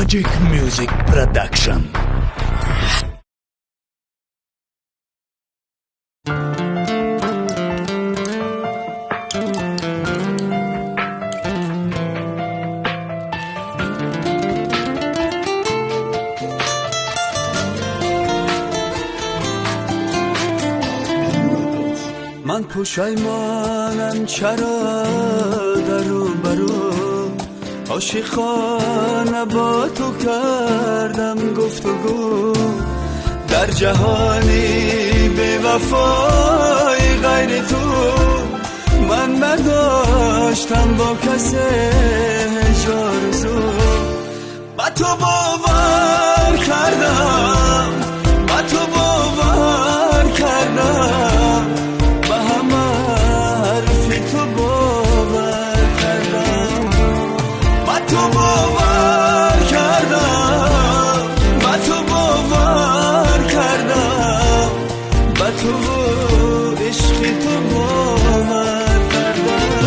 Tajik Music Production. من پشیمانم چرا درو برو عاشقانه با تو کردم گفتگو در جهانی بی وفای غیر تو من نداشتم با کسی جارزو با تو باور کردم با تو باور کردم با همه حرفی تو باور کردم با تو باور کردم با تو باور کردم با تو عشقی تو باور کردم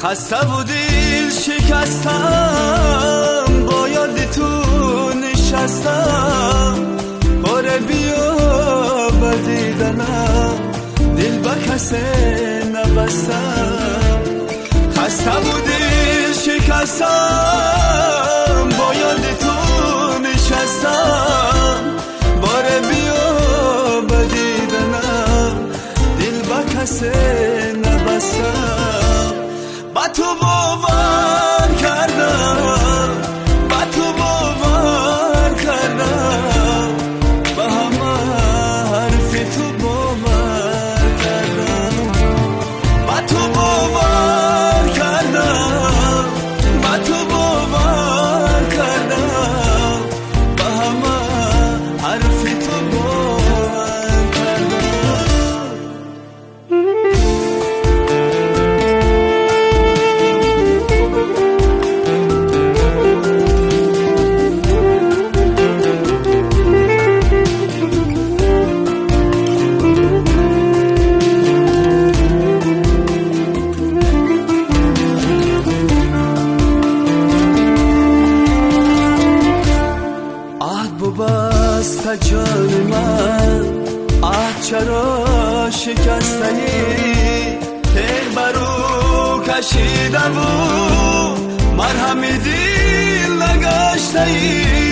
خسته و دل شکستم با یاد تو نشستم باره بیا بدیدنم دل با کسی نبستم خسته و دل شکستم با یاد تو نشستم باره بیا بدیدنم دل با کسی نبستم با تو باور کردم با تو باور کردم با همه حرفی تو باور کردم با تو باور کردم با تو باور کردم با همه حرفی تو باور کردم بست جان من چرا شکستنی تیر برو کشیده و مرهم دل نگاشتنی